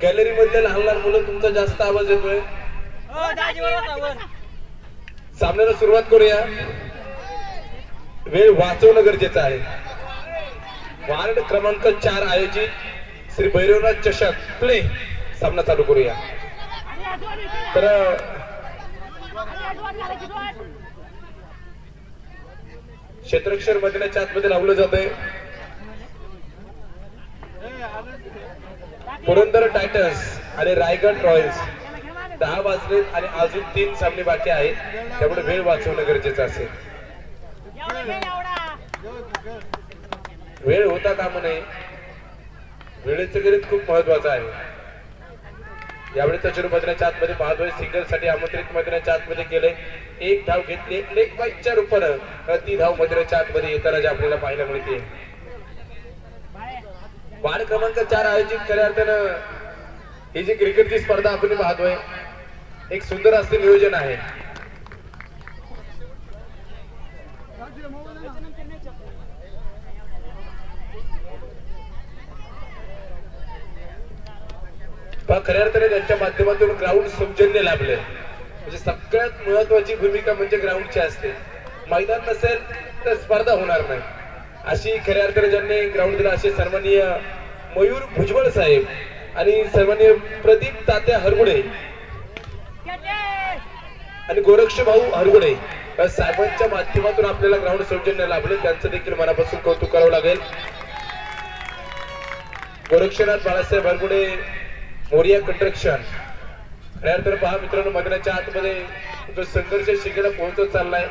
Gallery मधले लहान लहान मुलं तुमचा जास्त आवाज येतोय. सामन्याला सुरुवात करूया. वेळ वाचवणं गरजेचं आहे. वार्ड क्रमांक 4 आयोजित श्री भैरवनाथ चषक प्ले सामना चालू करूया. तर क्षेत्रक्षर मैदानाच्या आतमध्ये लावलं जातंय. पुरंदर टायटन्स आणि रायगड रॉयल्स 10 वाजलेत आणि अजून 3 सामने बाकी आहेत. त्यामुळे वेळ वाचवणं गरजेचं असेल. वेळ होता कामा नये. वेळेचं गणित खूप महत्वाचं आहे. यावेळी तजुर्बे मैदानाच्या आतमध्ये पाहतोय. सिंगल साठी आमंत्रित मैदानाच्या आतमध्ये गेले. 1 धाव घेतली. लेग बाईकच्या रूपानं ती धाव मैदानाच्या आतमध्ये येताना जे आपल्याला पाहायला मिळते. वार्ड क्रमांक 4 आयोजित खऱ्या अर्थानं ही जी क्रिकेटची स्पर्धा आपण पाहतोय एक सुंदर असे नियोजन आहे. खऱ्या अर्थाने त्यांच्या माध्यमातून ग्राउंड सौजन्य लाभले. म्हणजे सगळ्यात महत्वाची भूमिका म्हणजे ग्राउंडची असते. मैदान नसेल तर स्पर्धा होणार नाही. अशी खऱ्या अर्थाने ज्यांनी ग्राउंड दिला असे सन्माननीय मयूर भुजबळ साहेब आणि सन्माननीय प्रदीप तात्या हरगुडे आणि गोरक्ष भाऊ हरगुडे साहेबांच्या माध्यमातून आपल्याला ग्राउंड सौजन्य लाभलं. त्यांचं देखील मनापासून कौतुक करावं लागेल. गोरक्षनाथ बाळासाहेब हरगुडे मोरिया कंस्ट्रक्शन. खऱ्या अर्थानं पहा मित्रांनो, मैदानाच्या आतमध्ये जो संघर्ष शिकायला पोहोचत चाललाय.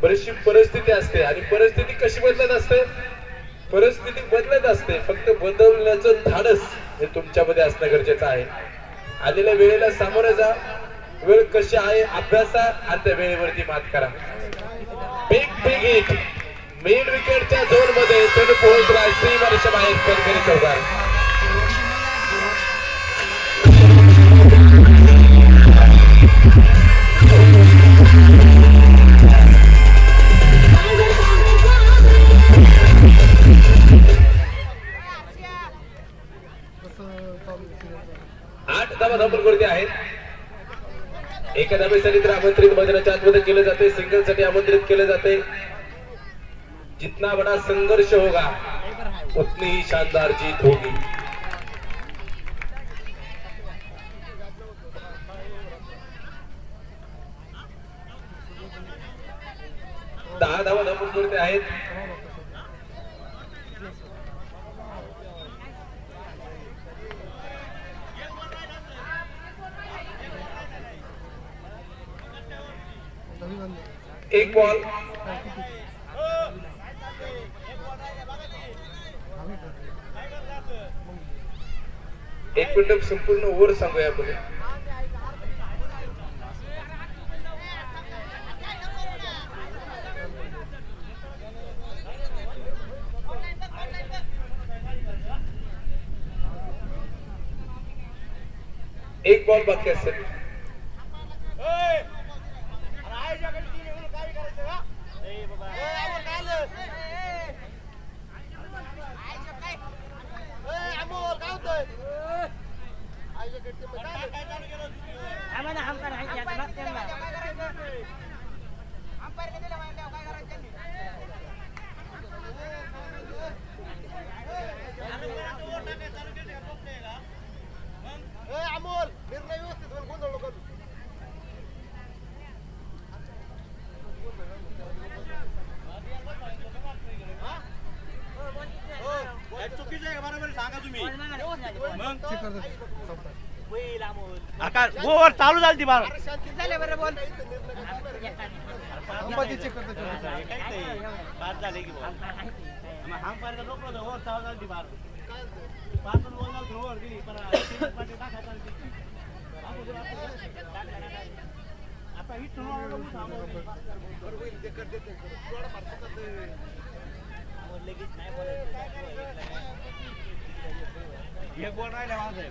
बरीचशी परिस्थिती असते आणि परिस्थिती कशी बदलत असते. परिस्थिती बदलत असते, फक्त बदलण्याचं धाडस हे तुमच्यामध्ये असणं गरजेचं आहे. आलेल्या वेळेला सामोरं जा. वेळ कशी आहे अभ्यासा आणि त्या वेळेवरती मात करा. बिग हिट मेन विकेटच्या झोन मध्ये पोहोचला श्रीवर्ष बाहेर कणखरी चौकार. 8 धावा धावपल आहेत. एका धावेसाठी तर आमंत्रित मैदानाच्या आतमध्ये केले जाते. सिंगल साठी आमंत्रित केले जाते. जितना बड़ा संघर्ष होगा उतनी ही शानदार जीत होगी. दहा धावा धावपल आहेत. एक बॉल. एक मिनिट संपूर्ण ओव्हर सांगूया आपण. एक बॉल बाकी असेल. ओव्हर चालू झाली बार एक बॉल राहिला माझा.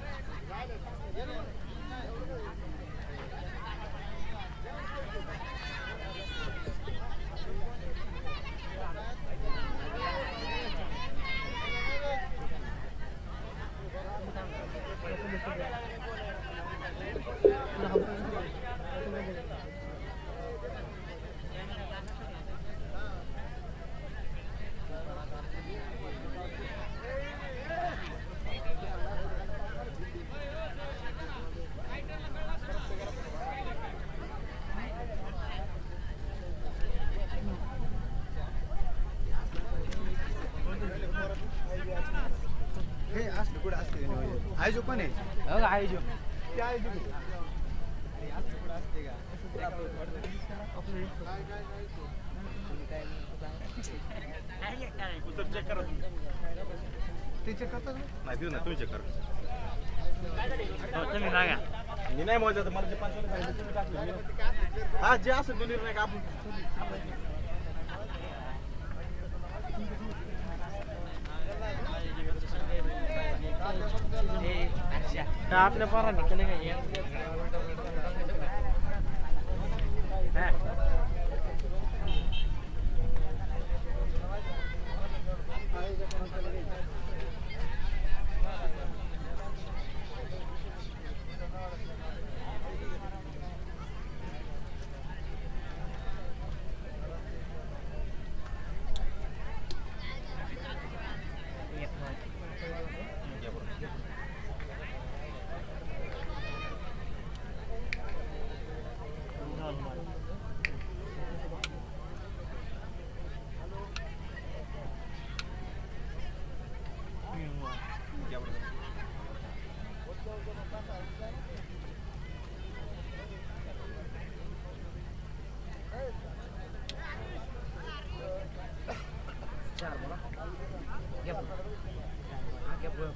असलं कुठं असते का नियोजन? आयोजक कोण आहे? ते आयोजक आहे. अरे असलं कुठं असते का? चेक करा तुम्ही. ते check करतात ना? नाही देऊ ना तुम्ही चेक करा. तुम्ही सांगा. मी नाही मोजायचं मला जे 5 सांगितलं तुम्ही टाकलं. हा जे असेल तो निर्णय का आपण आपल्या पोरांनी केलं काय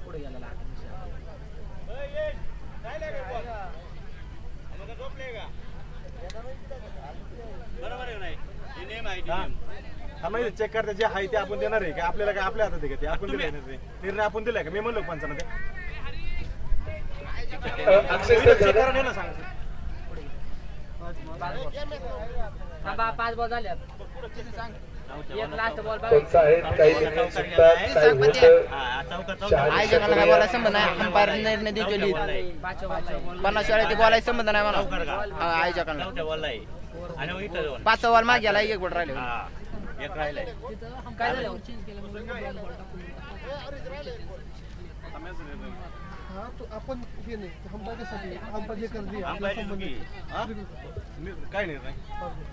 पुढे गेला बरोबर आहे नाही हे नेम आहे हा माहिती चेक करता जे आहे ते आपण देणार आहे का आपल्याला काय आपल्या हातात आहे का ते आपण दिलंय ना ते निर्णय आपण दिलाय का मी म्हणलो पंचांना ते अक्षय चेक सर करा ना सांग पाच बॉल झाले एक लास्ट बॉल पंच आहेत काही निर्णय चुकतात काही होतं आयोजकाला काय बोलायला संबंध नाही अंपायर निर्णय देतो 50 वेळा ते बोलायला संबंध नाही मला आयोजकांना आणि इथं 5 बॉल मागे गेला एक बोट राहिले एक राहिलाय काय झालं हा तो आपण हे नाही अंपायरसाठी अंपायर जे करते आपला संबंध नाही. काय निर्णय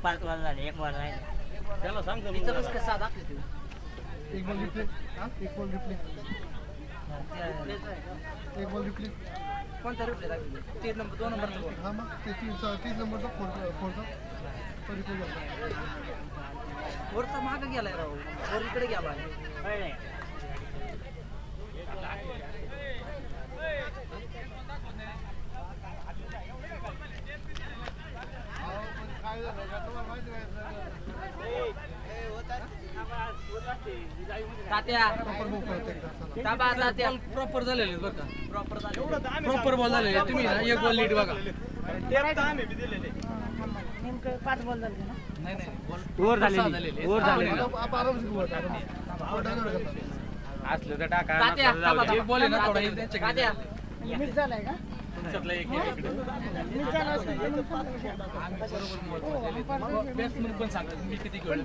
पाच बॉल झाले एक बॉल राहिले त्याला सांग तिथं कसं कसा दाखवते एक बॉल रिप्ले एक बॉल रिप्ले एक बॉल रिप्ले कोणता रिप्ले दाखवते 3 नंबर 2 नंबरचा बॉल हा मग ते 30 नंबरचा फोरचा तो रिप्ले झाला. वरचा मागं गेलाय राव वर इकडे गेला तात्या प्रॉपर बॉल करते एकदा चला. ताबा तात्या प्रॉपर झालेले बरं का प्रॉपर झाले प्रॉपर बॉल झालेले तुम्ही ना एक बॉल लीड बघा नेमकं 5 बॉल झाले ना नाही नाही वर झालेली वर झालेली आपण आरामशीर बोलतो आपण डायनर करतात. असलं तर टाका एक बॉल आहे ना थोडा तात्या मिस झालाय का तुमच्यातला एक इकडे बॅट्समन पण सांगतात मी किती खेळलो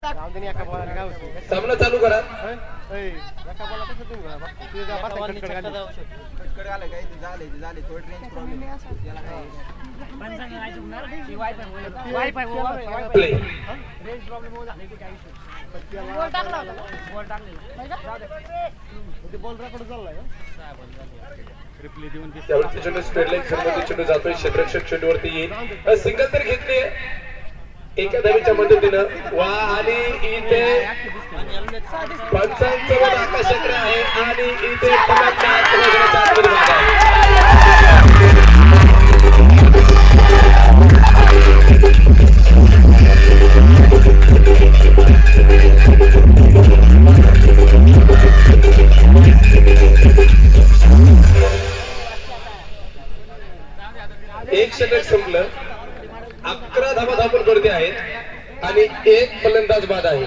रामदेनी एका बॉलाला काय होतं सामना चालू करा. एका बॉला कसं तुम्ही बघा तुझे जा बस कटकट घाली कटकट आलं काय ते झाले थोडं रेंज प्रॉब्लेम याला काय प्ले. रेंज प्रॉब्लेम होऊन झाले की काय बॉल रेकॉर्ड चाललाय रिप्ले देऊन त्यावेळी चेंडू स्पीड लाईन सर्वमध्ये चेंडू जातोय. क्षेत्ररक्षक चेंडूवरती येईल. सिंगल तर घेतली एका धावेच्या मदतीनं वा आणि इथे पंचांचं वर आकाशाकडे आहे आणि इथे फलंदाज आतमध्ये बाद आहे. एक षटक संपलं. 11 धावा धावपल करते आहेत आणि एक फलंदाज बाद आहे.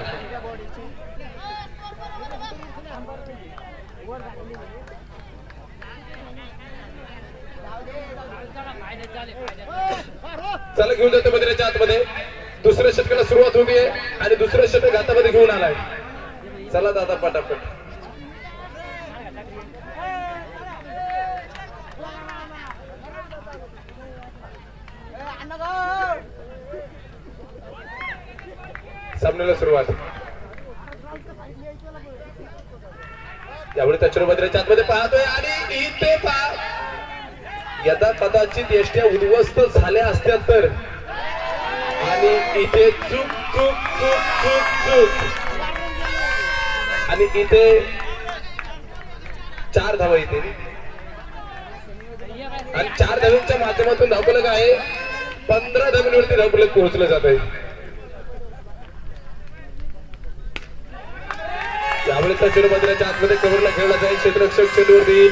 चला घेऊन जातो मधल्याच्या आतमध्ये. दुसऱ्या षटकाला सुरुवात होतीये आणि दुसरं षटक हातामध्ये घेऊन आलाय. चला दादा पटापट. सामन्याला सुरुवात. यावेळी चतुर्भद्राच्या आतमध्ये पाहतोय आणि इथे यदा कदाचित यष्ट्या उद्ध्वस्त झाल्या असत्या तर आणि इथे चूक चूक चूक चूक चूक आणि इथे 4 धावा येते आणि 4 धावांच्या माध्यमातून धावफलक आहे. 15 धावांवरती धावफलक पोहोचलं जात आहे. यावेळी चतुर्भद्राच्या आतमध्ये कव्हरला खेळला जाईल. क्षेत्ररक्षक चेंडूवरती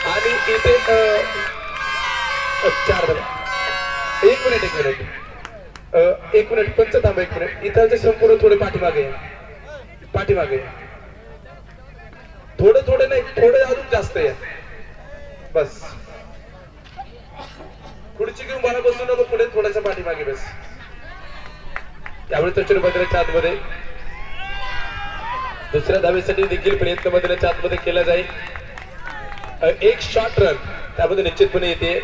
आणि इथे 4 धावा. एक मिनिट पंच थांबा 1 मिनिट. इथालचे संपूर्ण थोडे पाठीमागे थोडं नाही थोडं अजून जास्त आहे. बस खुर्ची घेऊन मला बसू नको. पुढे थोडासा पाठीमागे बस. यावेळी चतुर्भद्राच्या आतमध्ये दुसऱ्या धावेसाठी देखील प्रयत्न मधल्याच्या आतमध्ये केला जाईल. एक शॉर्ट रन त्यामध्ये निश्चितपणे येते.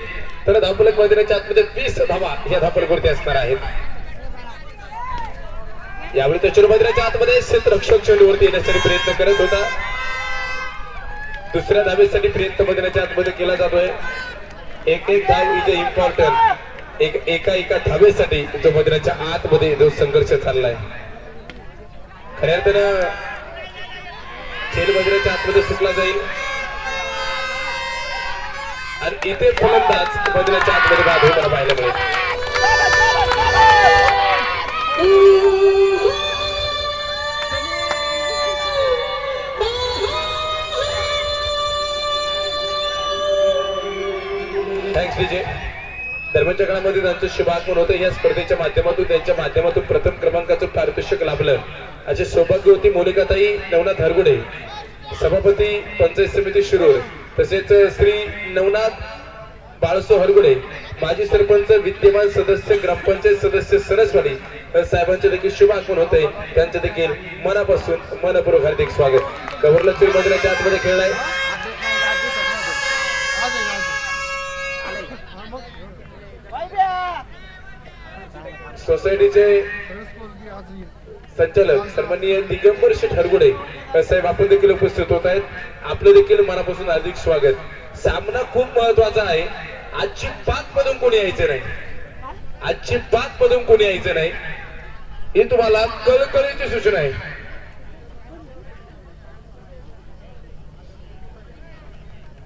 तर धावफलक मैदानाच्या आतमध्ये 20 धावा या धावफलकावरती असणार आहेत. यावेळी चतुर्भद्राच्या आतमध्ये क्षेत्ररक्षक चेंडूवरती येण्यासाठी प्रयत्न करत होता. दुसऱ्या धावेसाठी प्रयत्न मैदानाच्या आतमध्ये केला जातोय. एक धाव इथे इम्पॉर्टंट. एका धावेसाठी जो मैदानाच्या आतमध्ये जो संघर्ष चाललाय. खऱ्या अर्थानं खेळ मैदानाच्या आतमध्ये सुटला जाईल आणि इथे फलंदाज मैदानाच्या आतमध्ये बाद होताना पाहायला मिळेल. थँक्स विजय. दरम्यानच्या काळामध्ये त्यांचं शुभागमन होतं. या स्पर्धेच्या माध्यमातून त्यांच्या माध्यमातून प्रथम क्रमांकाचं पारितोषिक लाभलं असे सौभाग्यवती मोनिकाताई नवनाथ हरगुडे, सभापती पंचायत समिती शिरूर, तसेच श्री नवनाथ बाळसो हरगुडे, माजी सरपंच, विद्यमान सदस्य, ग्रामपंचायत सदस्य सरसवाडी साहेबांचे देखील शुभागमन होते. त्यांचे देखील मनापासून मनपूर्वक हार्दिक स्वागत. कव्हरला मैदानाच्या आतमध्ये खेळलाय. सोसायटीचे संचालक सन्माननीय दिगंबर शेठ हरगुडे साहेब आपण देखील उपस्थित होत आहेत. आपलं देखील मनापासून हार्दिक स्वागत. सामना खूप महत्वाचा आहे. आजची पाच मधून कोणी यायचं नाही. ही तुम्हाला कळकळीची सूचना आहे.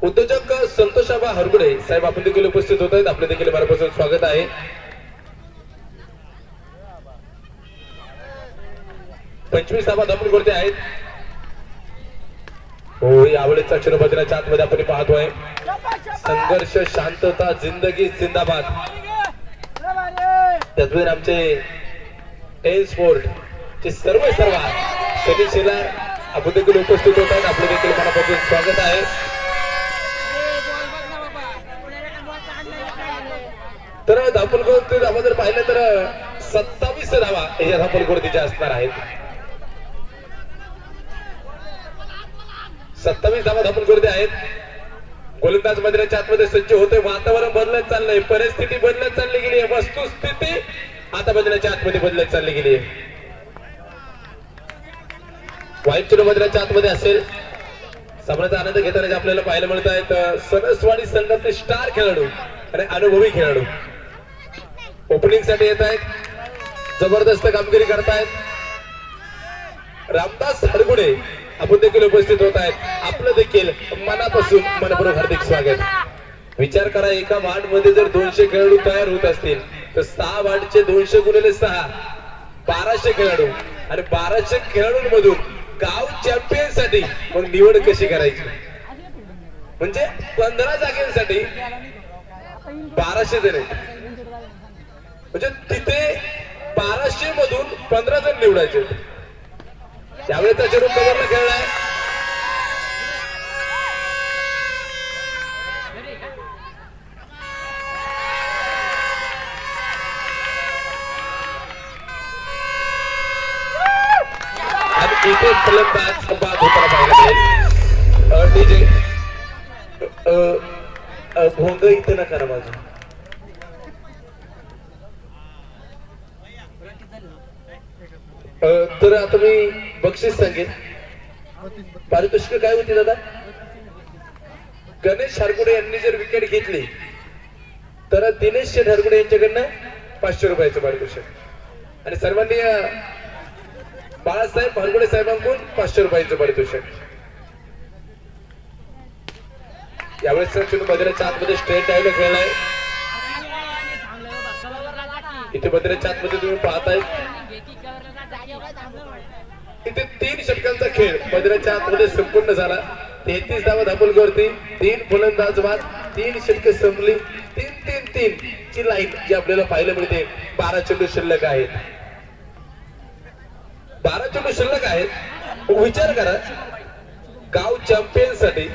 उद्योजक संतोषाबा हरगुडे साहेब आपण देखील उपस्थित होत आहेत. आपलं देखील मनापासून स्वागत आहे. पंचवीस धावा धावपल आहेत. हो, यावेळेस चतुर्भद्राच्या आतमध्ये आपण पाहतोय संघर्ष, शांतता, जिंदगी जिंदाबाद. त्यातून आमचे टेन स्पोर्ट चे सर्व सदस्याला आपण देखील उपस्थित होत आहेत. आपलं देखील मनापासून स्वागत आहे. तर धावपल आपण जर पाहिलं तर 27 धावा या धापलकोरतीच्या असणार आहेत. 27 धावा धापलकोरती आहेत. गोलंदाज मैदानाच्या आतमध्ये सज्ज होते. वातावरण बदलत चाललंय, परिस्थिती बदलत चालली गेली आहे, वस्तुस्थिती आता मैदानाच्या आतमध्ये बदलत चालली गेली आहे. वाईट चेंडू मैदानाच्या आतमध्ये असेल. सामन्याचा आनंद घेताना आपल्याला पाहायला मिळत आहेत सरसवाडी संघातले स्टार खेळाडू आणि अनुभवी खेळाडू ओपनिंग साठी येत आहेत. जबरदस्त कामगिरी करतायत. रामदास हडगुडे आपण देखील उपस्थित होत आहेत. आपलं देखील मनापासून मनपूर्वक हार्दिक स्वागत. विचार करा, एका वार्ड मध्ये जर 200 खेळाडू तयार होत असतील तर 6 वार्डचे 200 गुणिले 6 1200 खेळाडू आणि 1200 खेळाडूंमधून गाव चॅम्पियन साठी मग निवड कशी करायची. म्हणजे 15 जागेसाठी 1200 जण आहेत. म्हणजे तिथे 1200 मधून 15 जण निवडायचे. त्यावेळेचा चेंडू कव्हरला खेळलाय. आणि इथे फलंदाज बाद होताना पाहिला पाहिजे. डीजे भोंग इथे नका ना माझं. तर आता मी बक्षीस सांगेन. पारितोषिक काय होती दादा? गणेश हरगुडे यांनी जर विकेट घेतली तर दिनेश शेठ हरगुडे यांच्याकडनं 500 रुपयाचं पारितोषिक आणि सर्वांनी बाळासाहेब हरगुडे साहेबांकडून 500 रुपयाचं पारितोषिक. यावेळेस चेंडू मैदानाच्या आतमध्ये स्ट्रेट डायव्हर खेळलाय. इथे मैदानाच्या आतमध्ये तुम्ही पाहताय इथे 3 षटकांचा खेळ मैदानाच्या आतमध्ये संपूर्ण झाला. 33 धावा धापलकोरती, 3 फलंदाज बाद, 3 षटके संपली. 3-3-3 ची लाईन जी आपल्याला पाहायला मिळते. 12 चेंडू शिल्लक आहेत. 12 चेंडू शिल्लक आहेत. विचार करा, गाव चॅम्पियन साठी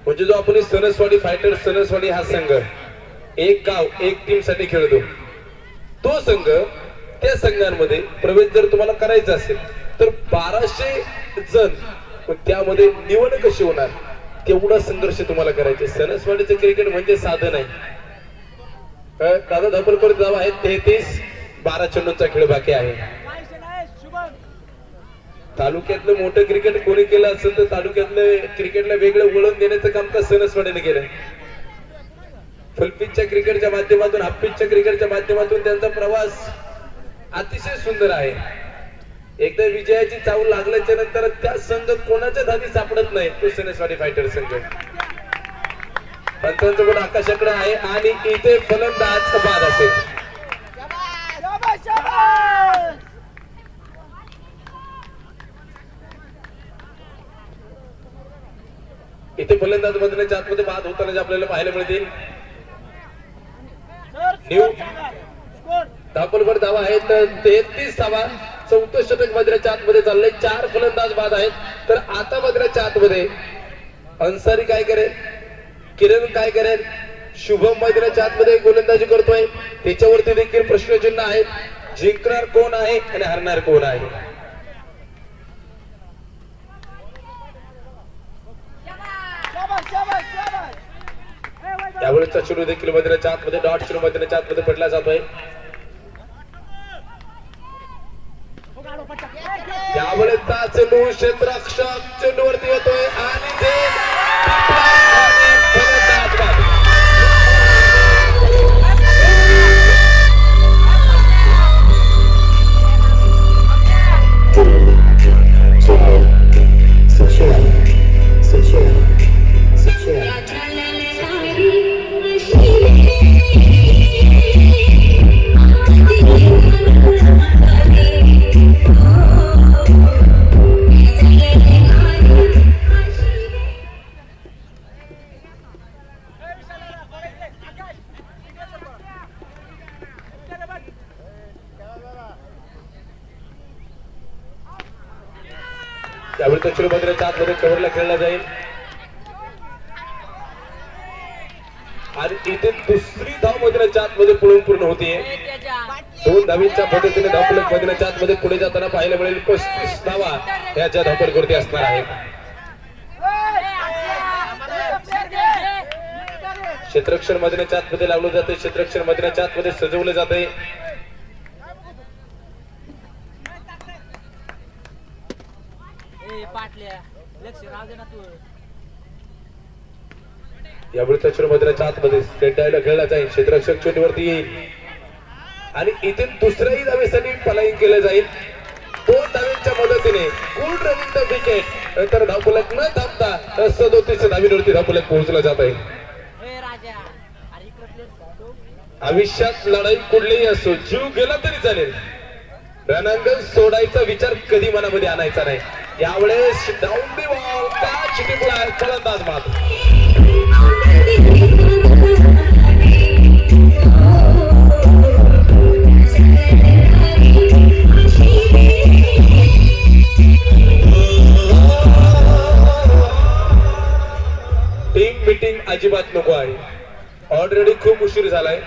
म्हणजे जो आपण सणसवाडी फायटर सणसवाडी हा संघ एक गाव एक टीम साठी खेळतो. तो संघ त्या संघांमध्ये प्रवेश जर तुम्हाला करायचा असेल तर 1200 जण त्यामध्ये निवड कशी होणार, तेवढा संघर्ष तुम्हाला करायचे. सणसवाडीचं क्रिकेट म्हणजे साधन आहे. दादा धापलकोर धावा आहेत 33. 12 चेंडूंचा खेळ बाकी आहे. तालुक्यातलं मोठं क्रिकेट कोणी केलं असेल तर तालुक्यातलं क्रिकेटला वेगळं वळण देण्याचं काम का सणसवाडीने केलं. फुलपिचच्या क्रिकेटच्या माध्यमातून हाफपिचच्या क्रिकेटच्या माध्यमातून त्यांचा प्रवास अतिशय सुंदर आहे. एकदा विजयाची चावल लागल्याच्या नंतर त्या संघ कोणाच्याच हाती सापडत नाही. तो सणसवाडी फायटर संघ. पंचांचं गुण आकाशाकडे आहे आणि इथे फलंदाज बाद असेल. इथे फलंदाज मैदानाच्या आतमध्ये बाद होताना आपल्याला पाहायला मिळतील. न्यू धापलकोर धावा आहेत 33 धावा. 4थं षटक मैदानाच्या आतमध्ये चाललंय. 4 फलंदाज बाद आहेत. तर आता मैदानाच्या आतमध्ये अन्सारी काय करेल, किरण काय करेल, शुभम मैदानाच्या आतमध्ये गोलंदाजी करतोय. त्याच्यावरती देखील प्रश्नचिन्ह आहेत. जिंकणार कोण आहे आणि हरणार कोण आहे. यावेळेचा चेंडू देखील मैदानाच्या आतमध्ये डॉट चेंडू मैदानाच्या आतमध्ये पडला जातोय. यावेळेचा चेंडू क्षेत्ररक्षक चेंडूवरती येतोय आणि ते यावेळी चेंडू मैदानाच्या आतमध्ये कव्हरला खेळला जाईल आणि इथे दुसरी धाव मैदानाच्या आतमध्ये पळून पूर्ण होतीये. 2 धावींच्या पद्धतीने धावफलक मैदानाच्या आतमध्ये पुढे जाताना पाहायला मिळेल 35 धावा याच्या धावफलकावरती असणार आहेत. क्षेत्ररक्षण मैदानाच्या आतमध्ये लावलं जाते, क्षेत्ररक्षण मैदानाच्या आतमध्ये सजवलं जाते. यावेळी तक्षण मैदानाच्या आतमध्ये स्टेट डायला खेळला जाईल. क्षेत्ररक्षक चेंडूवरती येईल आणि इथे दुसऱ्याही धावेसाठी पलायन केलं जाईल. 2 धावेंच्या मदतीने गुड रनिंग द विकेट नंतर धावफलक न थांबता 37 धावींवरती धावफलक पोहोचला जात आहे. आयुष्यात लढाई कुठलीही असो, जीव गेला तरी चालेल, रणांगण सोडायचा विचार कधी मनामध्ये आणायचा नाही. यावेळेस डाऊन दी बॉल का चिटीपुळा फलंदाज मात टीम मीटिंग अजिबात नको आहे. ऑलरेडी खूप उशीर झालाय.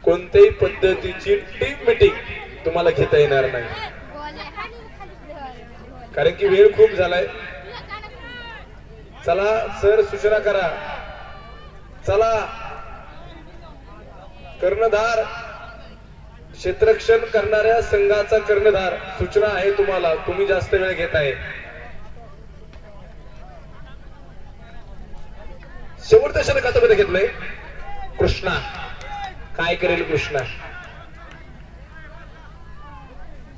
कोणत्याही पद्धतीची टीम मीटिंग तुम्हाला घेता येणार नाही, कारण की वेळ खूप झालाय. चला सर सूचना करा. चला कर्णधार, क्षेत्ररक्षण करणाऱ्या संघाचा कर्णधार, सूचना आहे तुम्हाला, तुम्ही जास्त वेळ घेताय. शेवटचं षटक हातामध्ये घेतलंय कृष्णा. काय करेल कृष्णा?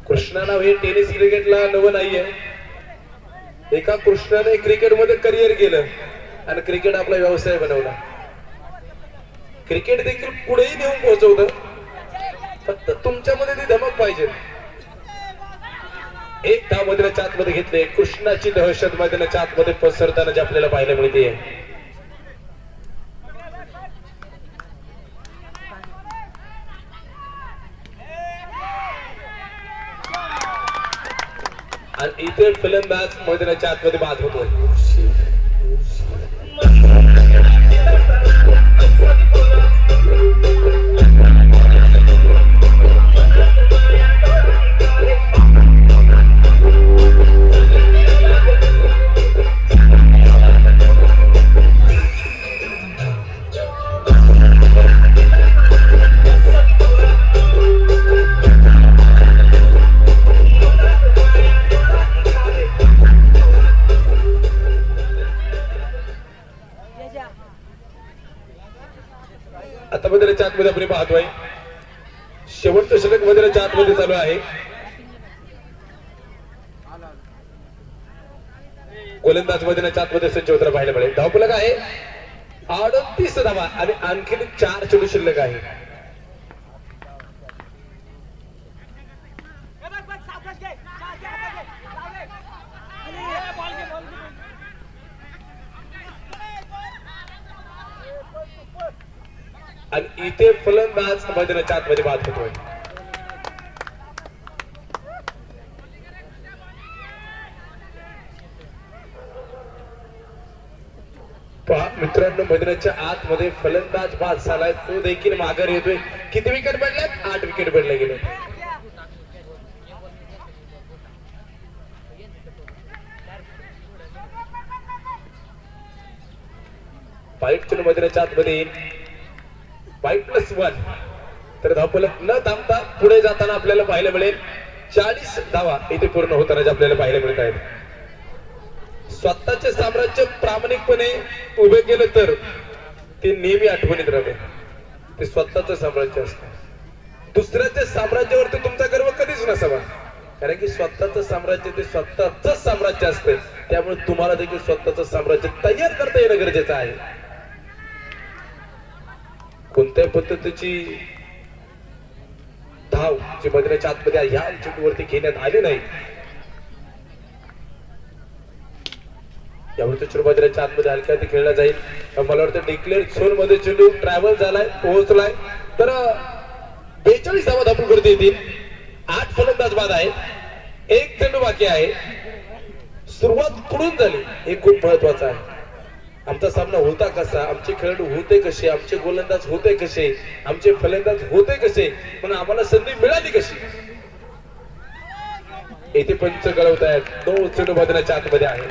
कृष्णा नाव हे टेनिस क्रिकेटला नवं नाहीये. एका कृष्णाने क्रिकेटमध्ये करिअर केलं आणि क्रिकेट आपला व्यवसाय बनवला. क्रिकेट देखील पुढेही नेऊन पोहोचवतं, फक्त तुमच्यामध्ये ती धमक पाहिजे. एक धाव मैदानाच्या आतमध्ये घेतले. कृष्णाची दहशत मैदानाच्या आतमध्ये पसरताना जे आपल्याला पाहायला मिळते. आणि इथे फलंदाज मैदानाच्या आतमध्ये बाद होतोय. आता मैदानाच्या आतमध्ये आपण पाहतोय शेवटचं षटक मैदानाच्या आतमध्ये चालू आहे. गोलंदाज मैदानाच्या आतमध्ये सज्ज होताना पाहायला मिळेल. धावफलक आहे 38 धावा आणि आणखी 4 चेंडू शिल्लक आहे. आणि इथे फलंदाज मैदानाच्या आतमध्ये बाद होतोय. पहा मित्रांनो, मैदानाच्या आतमध्ये फलंदाज बाद झालाय, तो देखील माघार येतोय. किती विकेट पडल्यात? 8 विकेट पडले गेले. फाईट चेंडू मैदानाच्या आतमध्ये येईल. 5+1 तर धावफलक न थांबता पुढे जाताना आपल्याला पाहायला मिळेल 40 धावा इथे पूर्ण होताना आपल्याला पाहायला मिळत आहेत. स्वतःचे साम्राज्य प्रामाणिकपणे उभे केलं तर ते नेहमी आठवणीत राहते. ते स्वतःचं साम्राज्य असतं. दुसऱ्याच्या साम्राज्यावरती तुमचा गर्व कधीच नसावा, कारण की स्वतःचं साम्राज्य ते स्वतःच साम्राज्य असतं. त्यामुळे तुम्हाला देखील स्वतःचं साम्राज्य तयार करता येणं गरजेचं आहे. कोणत्याही पद्धतीची धाव जी मैदानाच्या आतमध्ये ह्या चेंडूवरती घेण्यात आली नाही. यावेळी चेंडू मैदानाच्या आतमध्ये हलक्या ते खेळला जाईल. मला वाटतं डिक्लेअर झोन मध्ये चेंडू ट्रॅव्हल झालाय, पोहोचलाय. तर 42 धावा धावफलकावरती येतील. 8 फलंदाज बाद आहे. 1 चेंडू बाकी आहे. सुरुवात कुठून झाली हे खूप महत्वाचं आहे. आमचा सामना होता कसा, आमचे खेळाडू होते कसे, आमचे गोलंदाज होते कसे, आमचे फलंदाज होते कसे, पण आम्हाला संधी मिळाली कशी. येथे पंच कळवत आहेत. 2 चेंडू मैदानाच्या आतमध्ये आहे.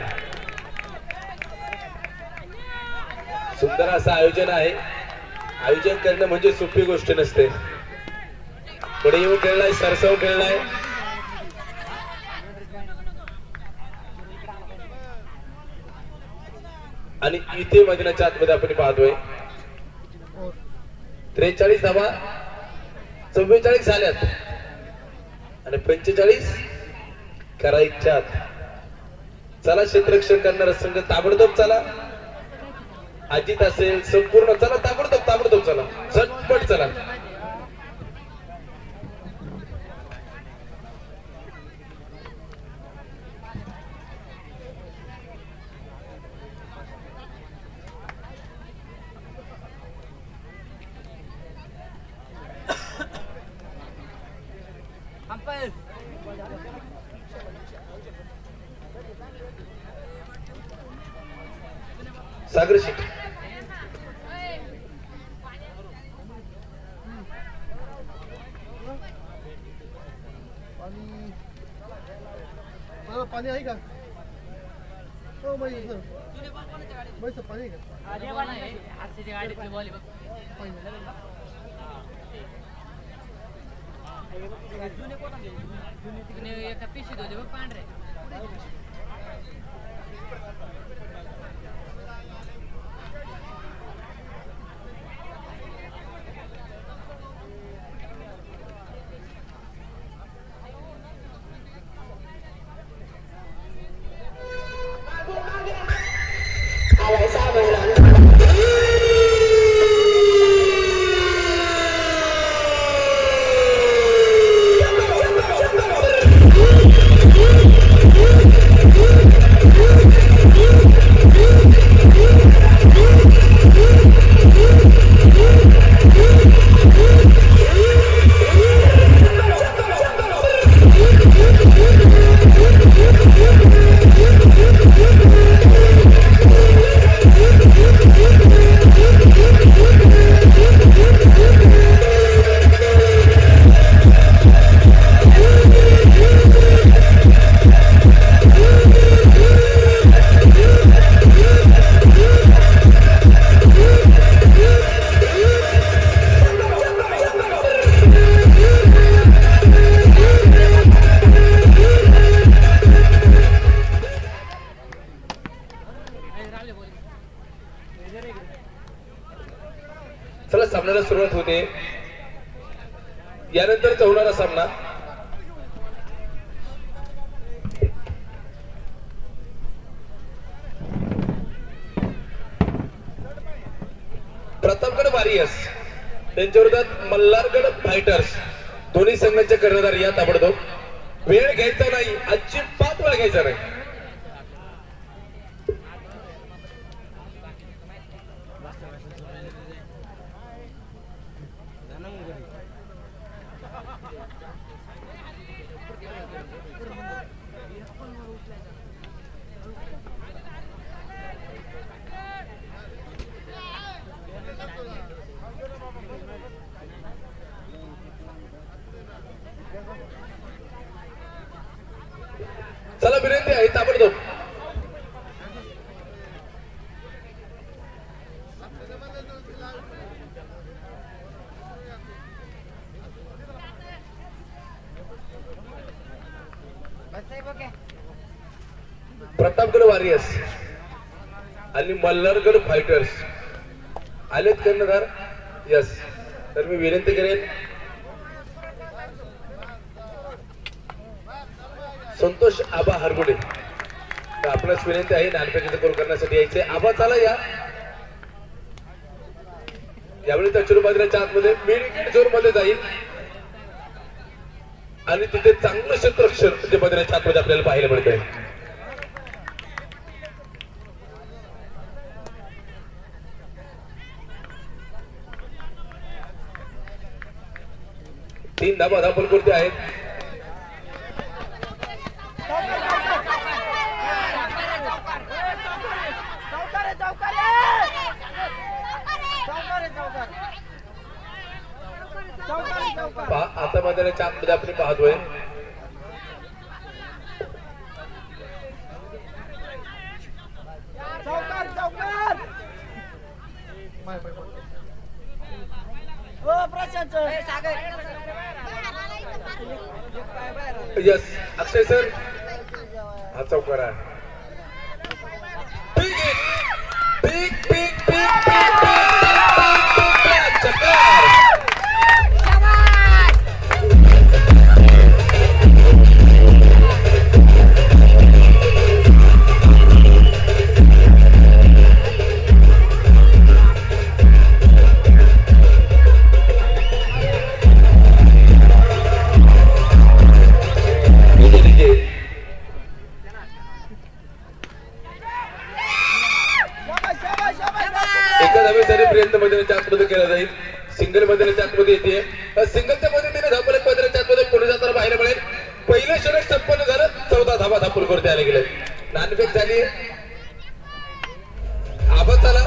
सुंदर असं आयोजन आहे. आयोजन करणं म्हणजे सोपी गोष्ट नसते. पुढे येऊन खेळलाय, सरसाव खेळलाय. आणि इथे मैदानाच्या आतमध्ये आपण पाहतोय 43 धावा 44 झाल्यात आणि 45 करायच्यात. चला क्षेत्ररक्षण करणारा संघ ताबडतोब चला. अजित असेल संपूर्ण चला, ताबडतोब चला, झटपट चला. सागर शेठ पाणी आहे का? हो बाई सर, बाई सर पाणी आहे का? एका पिशीत होते बघ पांढरे. चला सामन्याला सुरुवात होते. यानंतरचा होणारा सामना प्रतापगड वॉरियर्स त्यांच्या विरोधात मल्हारगड फायटर्स. दोन्ही संघांचे कर्णधार या ताबडतोब. वेळ घ्यायचा नाही, अजिबात वेळ घ्यायचा नाही. चला विनंती आहे ताबडतोब. प्रतापगड वॉरियर्स आणि मल्हारगड फायटर्स आलेत कर्णधार. यस, तर मी विनंती करेन संतोष आबा हरगुडे, तर आपल्यास विनंती आहे नानपैकीचा गोल करण्यासाठी यायचे. आबा चला या. यावेळी त्या चुरुबाजऱ्याच्या आतमध्ये मिड झोन मध्ये जाईल आणि तिथे चांगलं क्षेत्ररक्षण म्हणजे बदऱ्याच्या आतमध्ये आपल्याला पाहायला मिळतंय. तीन धाबा धापलपुरते आहेत. चौकारे आता मैदानाच्या आतमध्ये आपण पाहतोय यस अक्षय सर हा चौकार आहे Big, big, big, big, big, big, big, चक्कर. एका धावेसाठी प्रयत्न मैदानाच्या आतमध्ये केला जाईल सिंगल मैदानाच्या आतमध्ये येते सिंगलच्या मदतीने धावले मैदानाच्या आतमध्ये पुढे जाताना पाहायला मिळेल पहिलं षटक संपन्न झालं 14 धावा धापूर करते आले गेले नानफेक झाली आवाज आला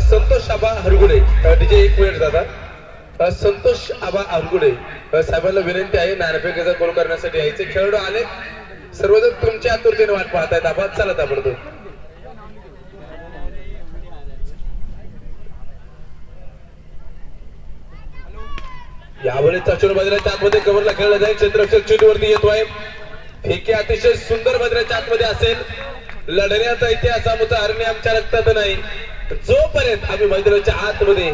संतोष आबा हरगुडे डीजे 1 मिनिट दादा संतोष आबा हरगुडे साहेबांना विनंती आहे नानफेकीचा गोल करण्यासाठी यायचे खेळाडू आले सर्वजण तुमच्या आतुरतेने वाट पाहतायत आवाज चला ताबडतोब यावेळी चाचूर बाजाराच्या आतमध्ये कव्हरला खेळला जाईल क्षेत्ररक्षक चेंडूवरती येतोय फेकी अतिशय सुंदर बाजाराच्या आतमध्ये असेल लढण्याचा इतिहास आमचा हरणे आमच्या रक्तात नाही जोपर्यंत आम्ही मैदानाच्या आतमध्ये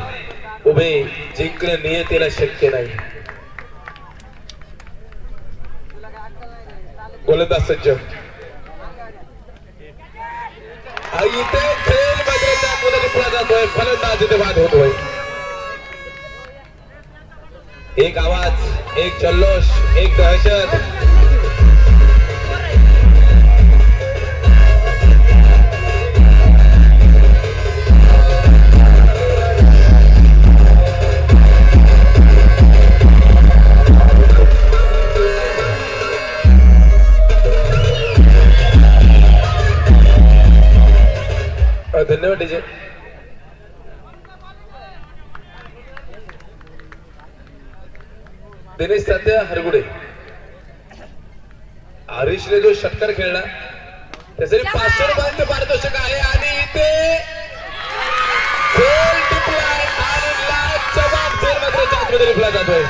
उभे जिंकणे नियतीला शक्य नाही गोलंदाज सज्ज इथे खेळ मैदानाच्या आतमध्ये टिपला जातोय फलंदाज इथे बाद होतोय एक आवाज एक जल्लोष एक दहशत धन्यवाद डीजे दिनेश सध्या हरगुडे हरीशने जो षटकार खेळला त्यासाठी 500 रुपयांचं पारितोषिक आहे आणि इथे गोल टिपलाय आणि लास्ट जवाब झेल मात्र आतमध्ये टिपला जातोय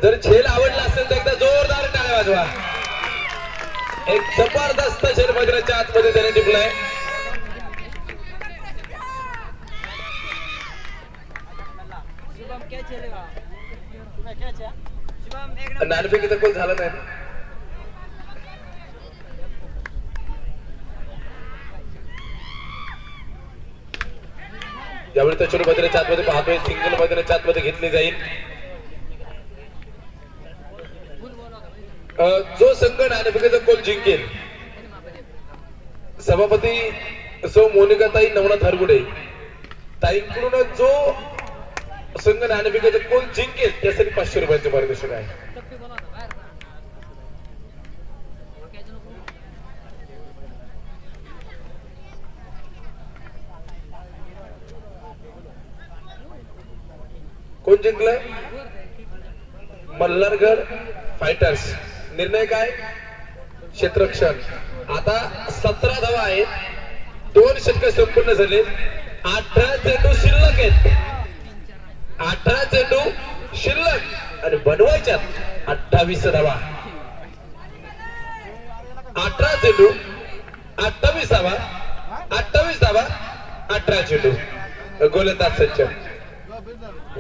जर झेल आवडला असेल तर एकदा जोरदार टाळ्या वाजवा एक जबरदस्त झेल मैदानाच्या आतमध्ये त्याने टिपलाय नाणेफेकीचा कोण झाला नाही यावेळी त्या चोर मैदानाच्या आतमध्ये पाहतोय सिंगल मैदानाच्या आतमध्ये घेतली जाईल जो संघ नाणेफेकीचा गोल जिंकेल सभापती सौ मोनिकाताई नवनाथ हरगुडे ताईंकडून जो संघ नाणेफेकीचा गोल जिंकेल त्यासाठी 500 रुपयांचे पारितोषिक आहे कोण जिंकलंय मल्हारगड फायटर्स निर्णय काय क्षेत्ररक्षण आता 17 धावा आहेत 2 षटक संपूर्ण झाले 18 चेंडू शिल्लक आहेत 18 चेंडू शिल्लक आणि बनवायच्यात 28 धावा 18 चेंडू 28 धावा 28 धावा 18 चेंडू गोलंदाज सज्ज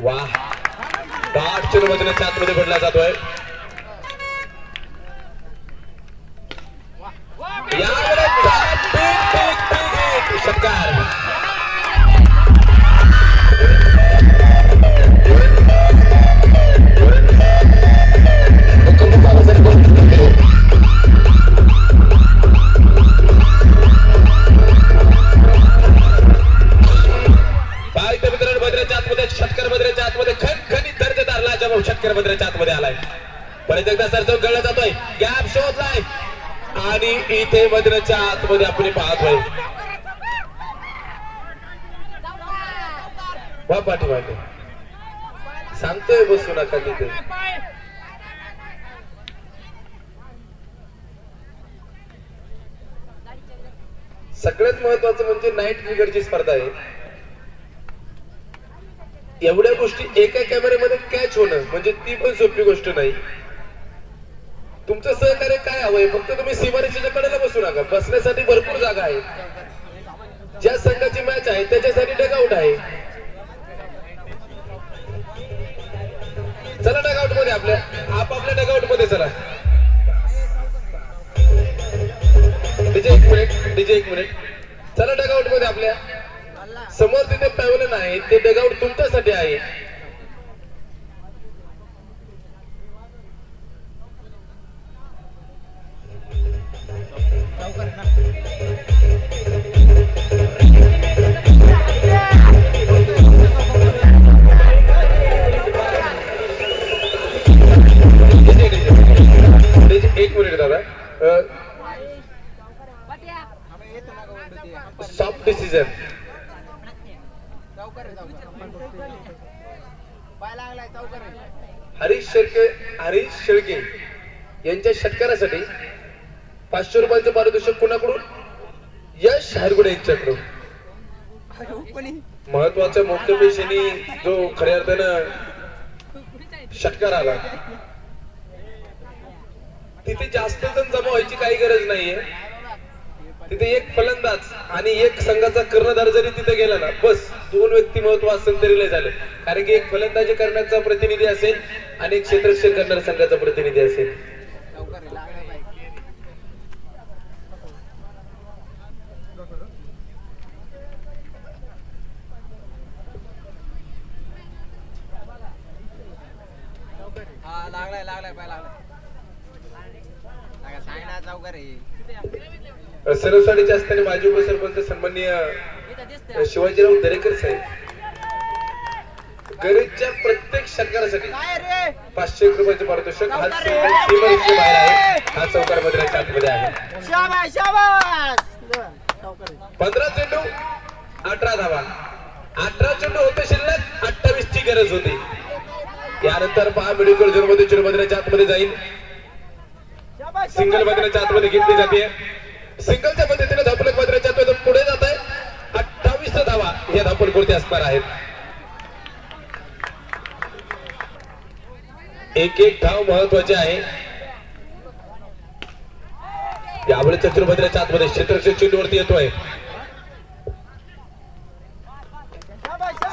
वाह 8 चेंडू मैदानाच्या आतमध्ये पडला जातोय षटकार मैदानाच्या आतमध्ये आलाय. परत एकदा सरचौक गळला जातोय, गॅप शोधलाय आणि इथे मैदानाच्या आतमध्ये आपण पाहतोय. वा पाठीमागे सांगतोय बसू नका तिथे. सगळ्यात महत्वाचं म्हणजे नाईट क्रिकेटची स्पर्धा आहे. एवढ्या गोष्टी एका कॅमेऱ्यामध्ये कॅच होणं म्हणजे ती पण सोपी गोष्ट नाही. तुमचं सहकार्य काय हवंय, फक्त तुम्ही सीमारेषेच्या कडेला बसू नका. बसण्यासाठी भरपूर जागा आहे. ज्या संघाची मॅच आहे त्याच्यासाठी डगआउट आहे. चला डगआउट मध्ये, आपल्या डगआउट मध्ये चला. डीजे एक मिनिट चला डगआउट मध्ये. आपल्या समोर तिथे पॅव्हलियन आहे, ते डगआउट तुमच्यासाठी आहे. एक मिनिट दादा. Soft decision. हरीश शेळके यांच्या षटकारासाठी 500 रुपयांचं पारितोषिक कुणाकडून? यश हरगुडे यांच्याकडून. महत्वाच्या मुख्यपेशीने जो खऱ्या अर्थानं षटकार आला, तिथे जास्त जण जमा व्हायची काही गरज नाहीये. तिथे एक फलंदाज आणि एक संघाचा कर्णधार जरी तिथे गेला ना, बस 2 व्यक्ती महत्व असेल तरी लय झालं. कारण की एक फलंदाजी करण्याचा प्रतिनिधी असेल आणि एक क्षेत्ररक्षण करणाऱ्या संघाचा प्रतिनिधी असेल. सरसाडीचे असताना माजी उपसरपंच सन्माननीय शिवाजीराव दरेकर साहेब गरजच्या प्रत्येक षटकारासाठी 500 रुपयाचे पारितोषिक. हा बाहेर आहे, हा चौकार मैदानाच्या आतमध्ये आहे. 15 चेंडू 18 धावा. 18 चेंडू होते शिल्लक, 28 ची गरज होती. यानंतर पहा मेडिकल झोन मध्ये चेंडू मैदानाच्या आतमध्ये जाईल. सिंगल मैदानाच्या आतमध्ये घेतली जाते. सिंगलच्या पद्धतीने धापलक मैदानाच्या आतमध्ये पुढे जात आहे. 28 धावा या धापलकोरती असणार आहेत. एक धाव महत्वाचे आहे. यावेळी चतुर मैदानाच्या आतमध्ये क्षेत्ररक्षक चेंडूवरती येतोय.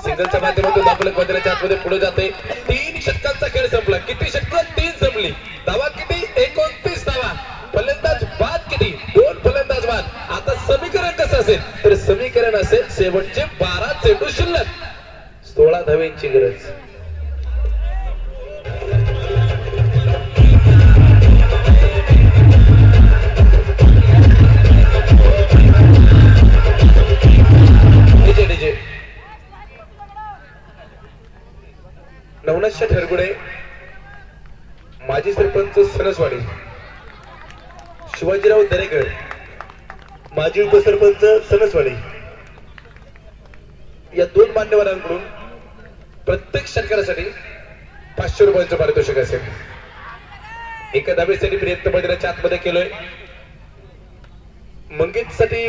सिंगलच्या माध्यमातून धापलक मैदानाच्या आतमध्ये पुढे जाते. 3 षटकांचा खेळ संपला. किती षटक? 3 संपली. धावा किती? 29 धावा. फलंदाज बाद किती? 2 फलंदाज बाद. आता समीकरण कसं असेल तर समीकरण असेल शेवटचे 12 चेंडू शिल्लक, 16 धावेंची गरज. डीजे नवनाथ ठरगुडे माजी सरपंच सरसवाडी, शिवाजीराव दरेकर माजी उपसरपंच सणसवाडी या 2 मान्यवरांकडून प्रत्येक षटकारासाठी 500 रुपयांचं पारितोषिक असेल. एका धावेसाठी प्रयत्न मैदानाच्या आतमध्ये केलोय. मंगेशसाठी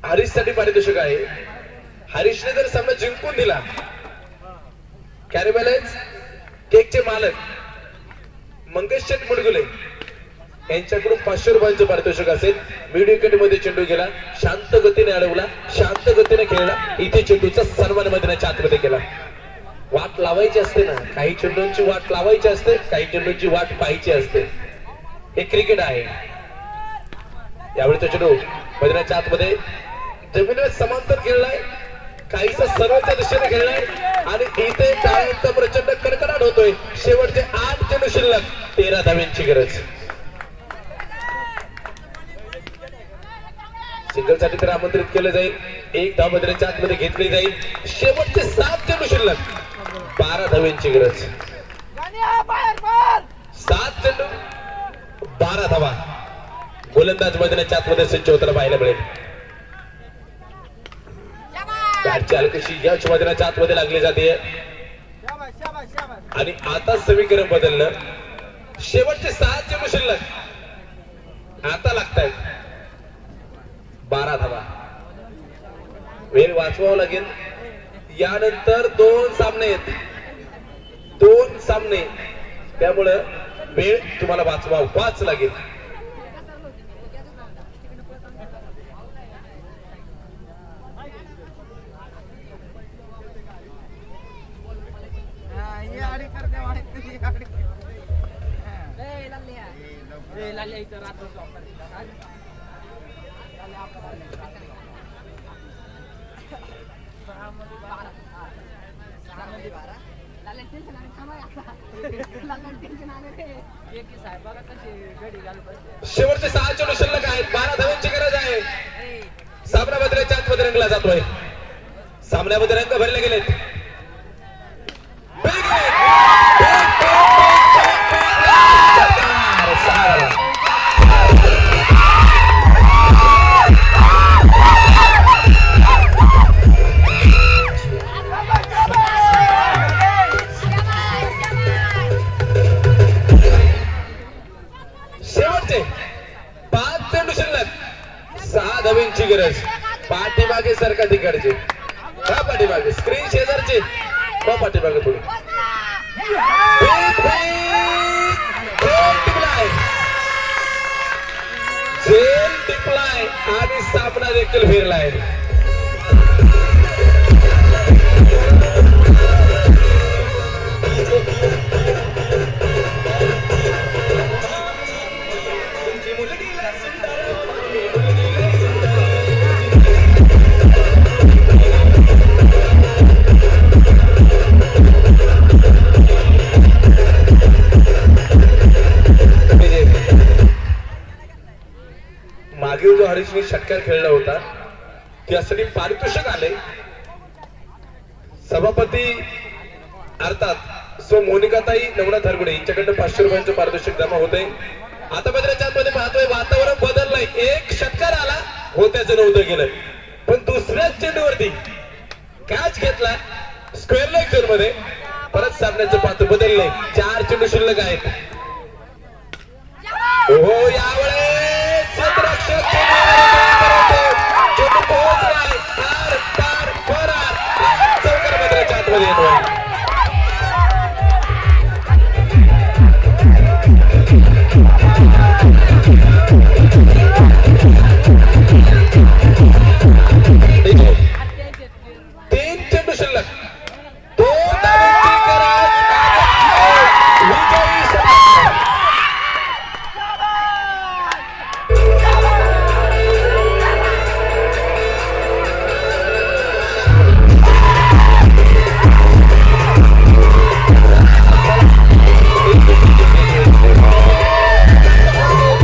हरीशसाठी पारितोषिक आहे. हरीशने जर सामना जिंकून दिला, कॅरी बॅलन्स केकचे मालक मंगेश शेठ मुडगुले यांच्याकडून 500 रुपयांचं पारितोषिक असेल. मिड विकेट मध्ये चेंडू गेला, शांत गतीने अडवला, शांत गतीने खेळला. इथे चेंडूचा सन्मान मैदानाच्या आतमध्ये केला. वाट लावायची असते ना, काही चेंडूंची वाट लावायची असते, काही चेंडूंची वाट पाहायची असते. हे क्रिकेट आहे. यावेळी चेंडू मैदानाच्या आतमध्ये जमिनीवर समांतर खेळलाय, काहीसा सर्वच्या दिशेने खेळलाय आणि इथे टाळ्यांचा प्रचंड कडकडाट होतोय. शेवटचे 8 चेंडू शिल्लक, 13 धाव्यांची गरज. सिंगल साठी तर आमंत्रित केलं जाईल. 1 धाव मैदानाच्या आतमध्ये घेतली जाईल. शेवटचे 7 चेंडू शिल्लक, 12 धाव्यांची गरज. 7 चेंडू 12 धावा. गोलंदाज मैदानाच्या आतमध्ये सज्ज होताना पाहायला मिळेल. बॅटची हलकीशी यश मैदानाच्या आतमध्ये लागली जाते आणि आता समीकरण बदललं. शेवटचे 6 चेंडू शिल्लक आता लागतायत. 12 धावा. वेळ वाचवावं लागेल. यानंतर 2 सामने आहेत. 2 सामने, त्यामुळं वेळ तुम्हाला वाचवावाच लागेल. शेवटचे 6 चेंडू शिल्लक आहेत. 12 धावांची गरज आहे. सामना बदलाच्या आतमध्ये रंगला जातोय. सामन्यामध्ये रंग भरले गेलेत. Big hit! षटकार! 6 धावा. शेवटचे 5 चेंडू शिल्लक. 6 धावांची गरज. पाठीमागे सरका तिकडचे का पाठीमागे स्क्रीन शेजारचे का पाठीमागे थोडी झेल टिपलाय आणि सामना देखील फिरलाय. मागील जो हरीशने षटकार खेळला होता त्यासाठी पारितोषिक आले. सभापती अर्थात सो मोनिकाताई नवनाथ हरगुडे यांच्याकडनं 500 रुपयांचं पारितोषिक जमा होते. आता मैदानाच्या मध्ये पाहतोय वातावरण बदललंय. एक षटकार आला होत्याचं नव्हतं गेलं, पण दुसऱ्याच चेंडूवरती कॅच घेतला स्क्वेअर लेग झोन मध्ये. परत सामन्याचं पात्र बदललंय. 4 चेंडू शिल्लक आहेत. हो यावेळेस क्षेत्ररक्षक चेंडू पोहोचला.